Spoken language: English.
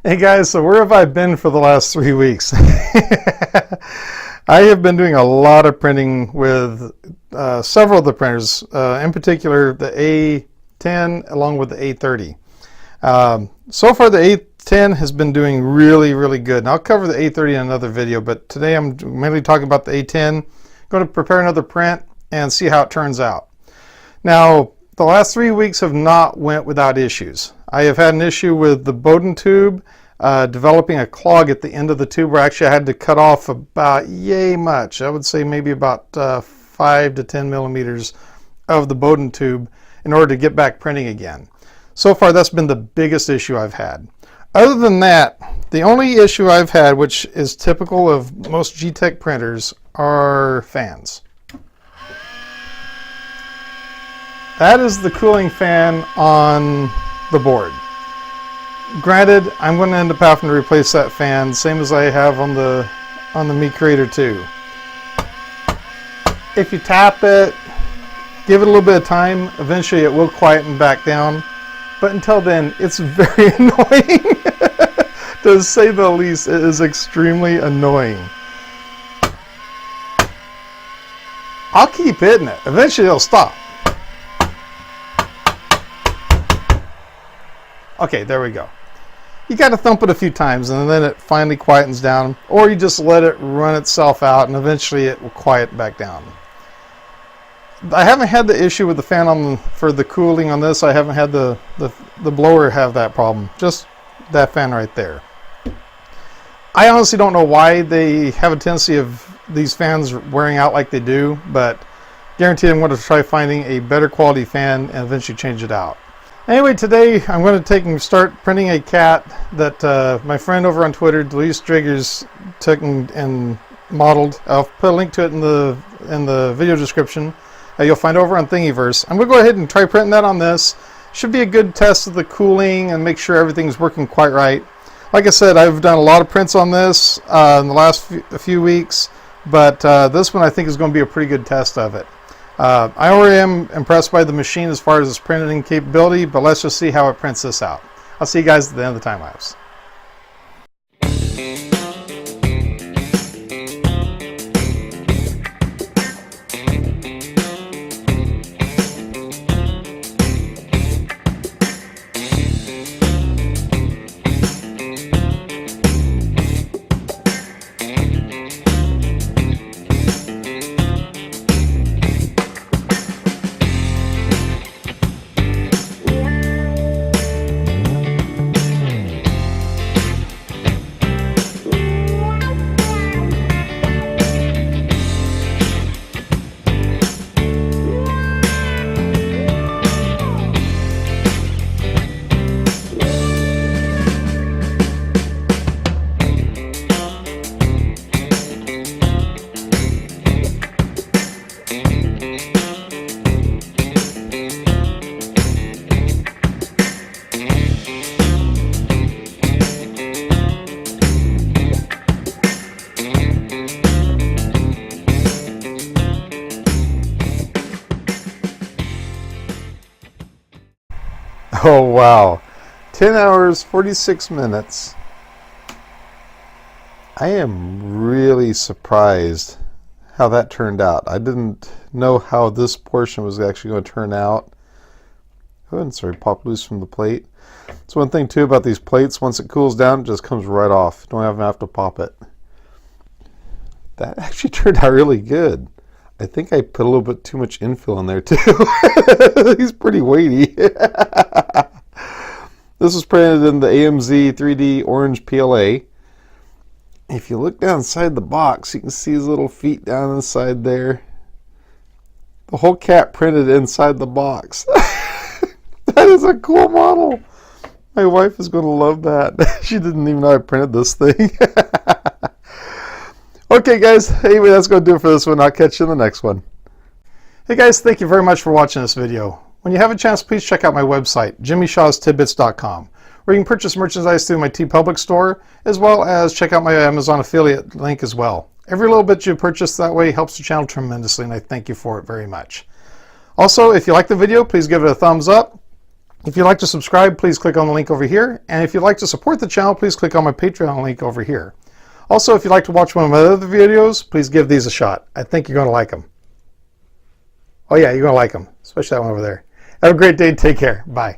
Hey guys, so where have I been for the last 3 weeks? I have been doing a lot of printing with several of the printers, in particular the A10 along with the A30. So far the A10 has been doing really good. And I'll cover the A30 in another video, but today I'm mainly talking about the A10. I'm going to prepare another print and see how it turns out. Now, the last 3 weeks have not went without issues. I have had an issue with the Bowden tube developing a clog at the end of the tube where actually I had to cut off about yay much. I would say maybe about 5 to 10 millimeters of the Bowden tube in order to get back printing again. So far that's been the biggest issue I've had. Other than that, the only issue I've had, which is typical of most Geeetech printers, are fans. That is the cooling fan on the board. Granted, I'm going to end up having to replace that fan, same as I have on the Me Creator 2. If you tap it, give it a little bit of time, eventually it will quieten back down. But until then, it's very annoying. To say the least, it is extremely annoying. I'll keep hitting it. Eventually it'll stop. Okay, there we go. You got to thump it a few times and then it finally quietens down, or you just let it run itself out and eventually it will quiet back down. I haven't had the issue with the fan for the cooling on this. I haven't had the blower have that problem. Just that fan right there. I honestly don't know why they have a tendency of these fans wearing out like they do, but guaranteed I'm going to try finding a better quality fan and eventually change it out. Anyway, today I'm going to take and start printing a cat that my friend over on Twitter, Louise Driggers, took and modeled. I'll put a link to it in the video description. You'll find over on Thingiverse. I'm going to go ahead and try printing that on this. Should be a good test of the cooling and make sure everything's working quite right. Like I said, I've done a lot of prints on this in the last few weeks, but this one I think is going to be a pretty good test of it. I already am impressed by the machine as far as its printing capability, but let's just see how it prints this out. I'll see you guys at the end of the time lapse. Oh wow, 10 hours, 46 minutes. I am really surprised how that turned out. I didn't know how this portion was actually going to turn out. Oh, and sorry, pop loose from the plate. That's one thing too about these plates. Once it cools down, it just comes right off. Don't even have to pop it. That actually turned out really good. I think I put a little bit too much infill in there too. He's pretty weighty. This was printed in the AMZ 3D orange PLA. If you look down inside the box, you can see his little feet down inside there. The whole cat printed inside the box. That is a cool model. My wife is going to love that. She didn't even know I printed this thing. Okay guys, anyway, that's going to do it for this one. I'll catch you in the next one. Hey guys, thank you very much for watching this video. When you have a chance, please check out my website, jimmyshawstidbits.com, where you can purchase merchandise through my TeePublic store, as well as check out my Amazon affiliate link as well. Every little bit you purchase that way helps the channel tremendously, and I thank you for it very much. Also, if you like the video, please give it a thumbs up. If you'd like to subscribe, please click on the link over here. And if you'd like to support the channel, please click on my Patreon link over here. Also, if you'd like to watch one of my other videos, please give these a shot. I think you're going to like them. Oh yeah, you're going to like them, especially that one over there. Have a great day. Take care. Bye.